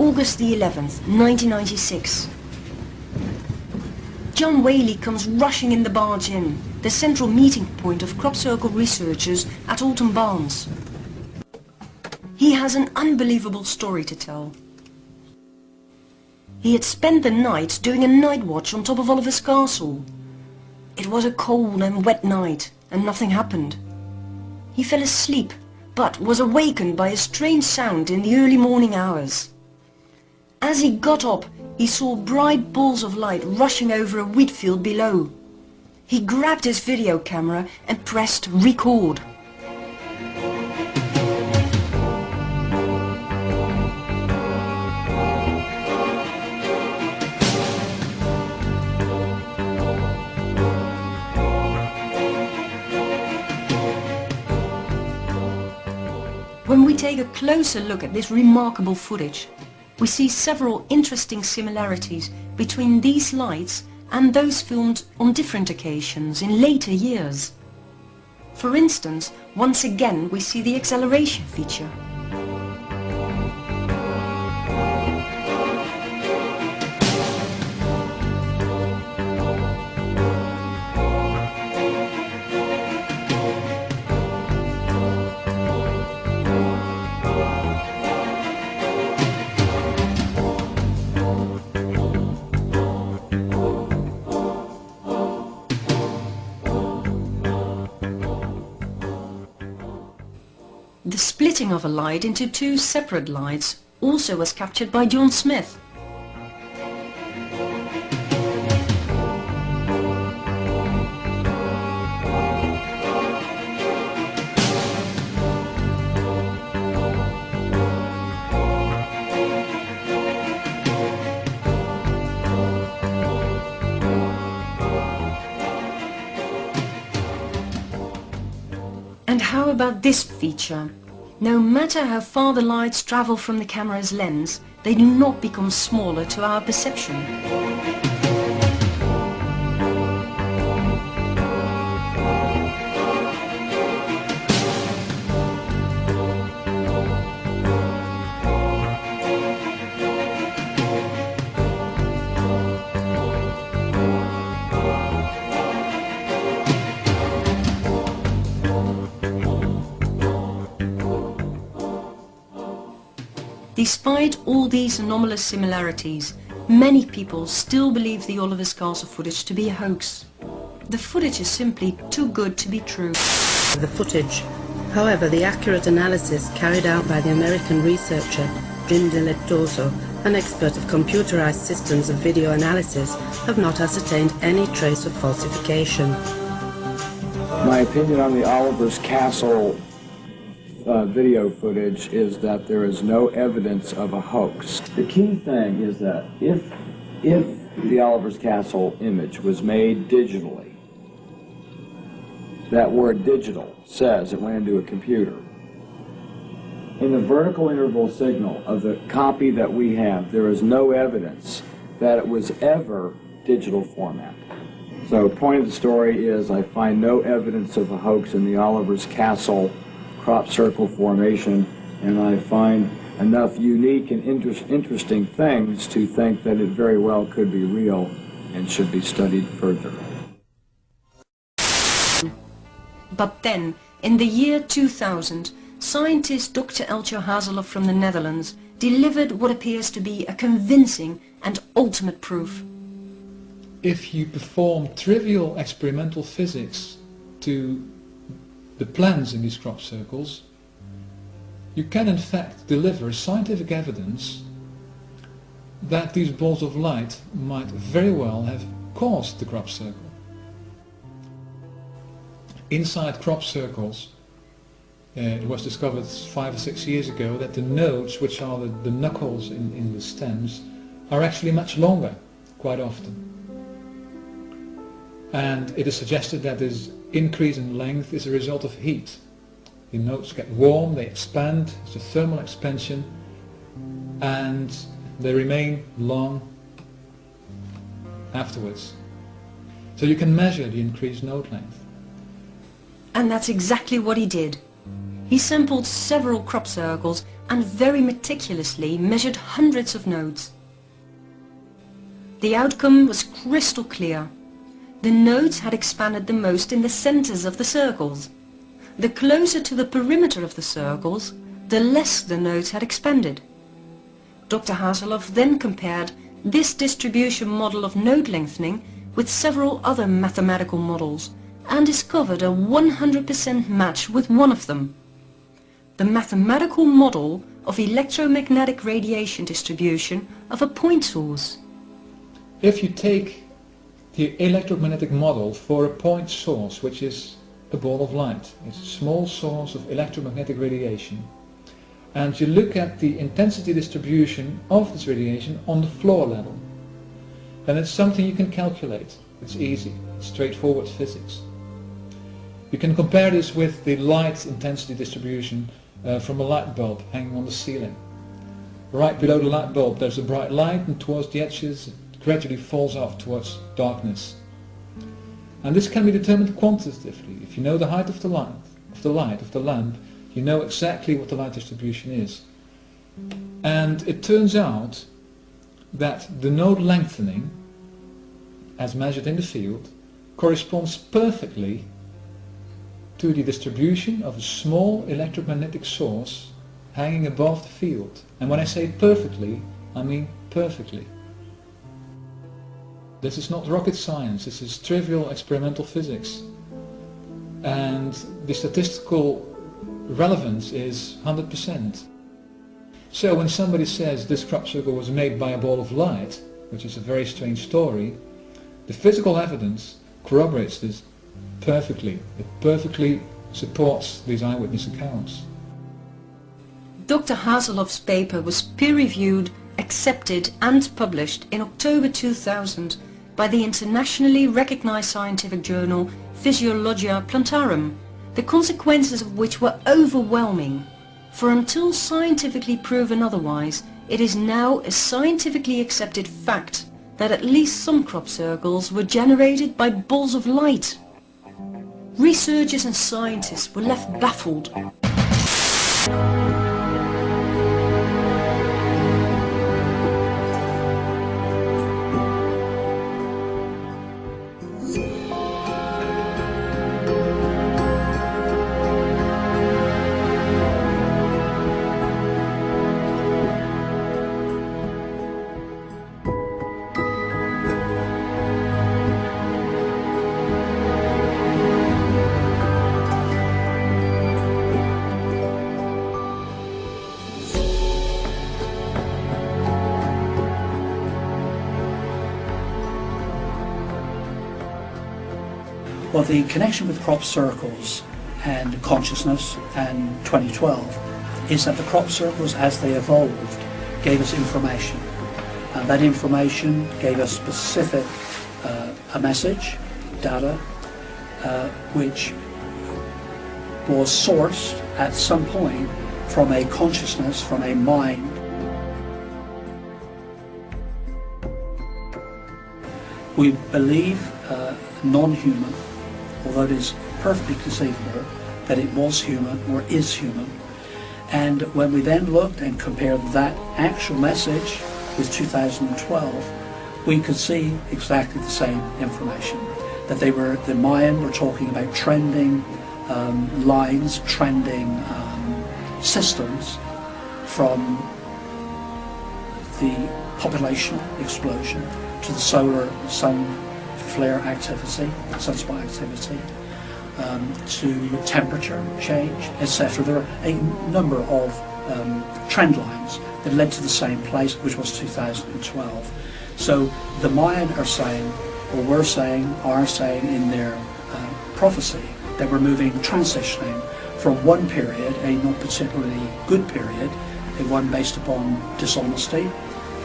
August the 11th, 1996. John Whaley comes rushing in the barge in, the central meeting point of crop circle researchers at Alton Barnes. He has an unbelievable story to tell. He had spent the night doing a night watch on top of Oliver's Castle. It was a cold and wet night, and nothing happened. He fell asleep, but was awakened by a strange sound in the early morning hours. As he got up, he saw bright balls of light rushing over a wheat field below. He grabbed his video camera and pressed record. When we take a closer look at this remarkable footage, we see several interesting similarities between these lights and those filmed on different occasions in later years. For instance, once again we see the acceleration feature. The splitting of a light into two separate lights also was captured by John Smith. And how about this feature? No matter how far the lights travel from the camera's lens, they do not become smaller to our perception. Despite all these anomalous similarities, many people still believe the Oliver's Castle footage to be a hoax. The footage is simply too good to be true. The footage. However, the accurate analysis carried out by the American researcher Dilettoso, an expert of computerized systems of video analysis, have not ascertained any trace of falsification. My opinion on the Oliver's Castle video footage is that there is no evidence of a hoax. The key thing is that if the Oliver's Castle image was made digitally, that word digital says it went into a computer. In the vertical interval signal of the copy that we have, there is no evidence that it was ever digital format. So the point of the story is I find no evidence of a hoax in the Oliver's Castle crop circle formation, and I find enough unique and interesting things to think that it very well could be real and should be studied further. But then, in the year 2000, scientist Dr. Eltje Hazeloff from the Netherlands delivered what appears to be a convincing and ultimate proof. If you perform trivial experimental physics to the plans in these crop circles, you can in fact deliver scientific evidence that these balls of light might very well have caused the crop circle. Inside crop circles, it was discovered 5 or 6 years ago that the nodes, which are the knuckles in the stems, are actually much longer, quite often. And it is suggested that this increase in length is a result of heat. The nodes get warm, they expand, it's a thermal expansion, and they remain long afterwards. So you can measure the increased node length. And that's exactly what he did. He sampled several crop circles and very meticulously measured hundreds of nodes. The outcome was crystal clear. The nodes had expanded the most in the centers of the circles. The closer to the perimeter of the circles, the less the nodes had expanded. Dr. Haseloff then compared this distribution model of node lengthening with several other mathematical models and discovered a 100% match with one of them. The mathematical model of electromagnetic radiation distribution of a point source. If you take the electromagnetic model for a point source, which is a ball of light, it's a small source of electromagnetic radiation, and you look at the intensity distribution of this radiation on the floor level, then it's something you can calculate. It's easy, it's straightforward physics. You can compare this with the light intensity distribution from a light bulb hanging on the ceiling. Right below the light bulb there's a bright light, and towards the edges it gradually falls off towards darkness. And this can be determined quantitatively. If you know the height of the lamp, you know exactly what the light distribution is. And it turns out that the node lengthening, as measured in the field, corresponds perfectly to the distribution of a small electromagnetic source hanging above the field. And when I say perfectly, I mean perfectly. This is not rocket science, this is trivial experimental physics. And the statistical relevance is 100%. So when somebody says this crop circle was made by a ball of light, which is a very strange story, the physical evidence corroborates this perfectly. It perfectly supports these eyewitness accounts. Dr. Haseloff's paper was peer-reviewed, accepted and published in October 2000 by the internationally recognized scientific journal Physiologia Plantarum, the consequences of which were overwhelming. For until scientifically proven otherwise, it is now a scientifically accepted fact that at least some crop circles were generated by balls of light. Researchers and scientists were left baffled. Well, the connection with crop circles and consciousness and 2012 is that the crop circles, as they evolved, gave us information. And that information gave us specific a message, data, which was sourced at some point from a consciousness, from a mind. We believe non-human, although it is perfectly conceivable that it was human or is human. And when we then looked and compared that actual message with 2012, we could see exactly the same information. That the Mayan were talking about trending lines, trending systems from the population explosion to the solar sun flare activity, sunspot activity, to temperature change, etc. There are a number of trend lines that led to the same place, which was 2012. So the Mayan are saying, or are saying in their prophecy, that we're transitioning from one period, a not particularly good period, one based upon dishonesty,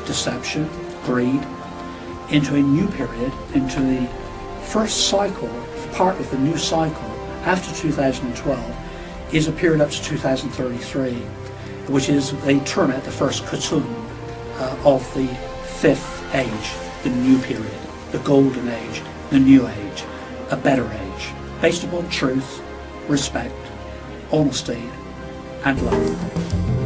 deception, greed, into a new period, into the first cycle, part of the new cycle after 2012 is a period up to 2033, which is, they term it the first Khotun of the fifth age, the new period, the golden age, the new age, a better age, based upon truth, respect, honesty, and love.